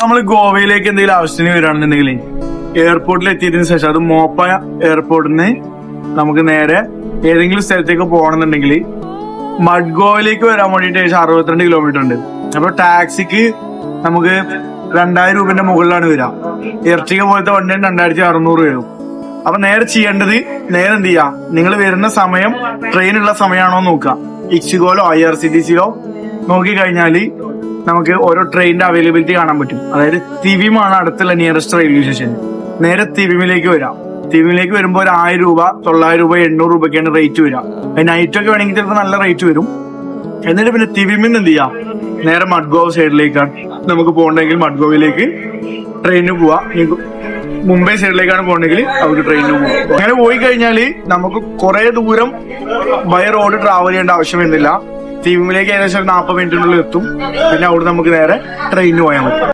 നമ്മൾ ഗോവയിലേക്ക് എന്തെങ്കിലും ആവശ്യത്തിന് വരികയാണെന്നുണ്ടെങ്കിൽ എയർപോർട്ടിൽ എത്തിയതിനു ശേഷം അത് മോപ്പ എയർപോർട്ടിൽ നിന്ന് നമുക്ക് നേരെ ഏതെങ്കിലും സ്ഥലത്തേക്ക് പോകണമെന്നുണ്ടെങ്കിൽ മഡ്ഗോവയിലേക്ക് വരാൻ വേണ്ടിയിട്ട് 62 കിലോമീറ്റർ ഉണ്ട്. അപ്പൊ ടാക്സിക്ക് നമുക്ക് 2000 രൂപന്റെ മുകളിലാണ് വരിക. ഇർട്ടിക പോലത്തെ വണ്ടിയാണ് 2600 വരും. അപ്പൊ നേരെ ചെയ്യേണ്ടത് നേരെ എന്ത് ചെയ്യാം, നിങ്ങൾ വരുന്ന സമയം ട്രെയിനുള്ള സമയമാണോ നോക്കുക. ഇക്ഷിഗോലോ IRCTCയിലോ നോക്കി കഴിഞ്ഞാല് നമുക്ക് ഓരോ ട്രെയിനിന്റെ അവൈലബിലിറ്റി കാണാൻ പറ്റും. അതായത് തിവിമാണ് അടുത്തുള്ള നിയറസ്റ്റ് റെയിൽവേ സ്റ്റേഷൻ. നേരെ തിവിമിലേക്ക് വരാം. തിവിമിലേക്ക് വരുമ്പോൾ ഒരു 1000 രൂപ, 900 രൂപ, 800 രൂപയ്ക്കാണ് റേറ്റ് വരിക. നൈറ്റൊക്കെ വേണമെങ്കിൽ ചിലപ്പോൾ നല്ല റേറ്റ് വരും. എന്നിട്ട് പിന്നെ തിവിമിന്ന് എന്ത് ചെയ്യാം, നേരെ മഡ്ഗോവ സൈഡിലേക്കാണ് നമുക്ക് പോകണമെങ്കിൽ മഡ്ഗോവയിലേക്ക് ട്രെയിനിന് പോവാം. മുംബൈ സൈഡിലേക്കാണ് പോകണമെങ്കിൽ നമുക്ക് ട്രെയിനിന് പോകാം. അങ്ങനെ പോയി കഴിഞ്ഞാല് നമുക്ക് കുറെ ദൂരം ബൈ റോഡ് ട്രാവൽ ചെയ്യേണ്ട ആവശ്യം വരുന്നില്ല. തിവിമിലേക്ക് ഏകദേശം 40 മിനിറ്റിനുള്ളിൽ എത്തും. പിന്നെ അവിടെ നമുക്ക് നേരെ ട്രെയിനിന് പോയാൽ മതി.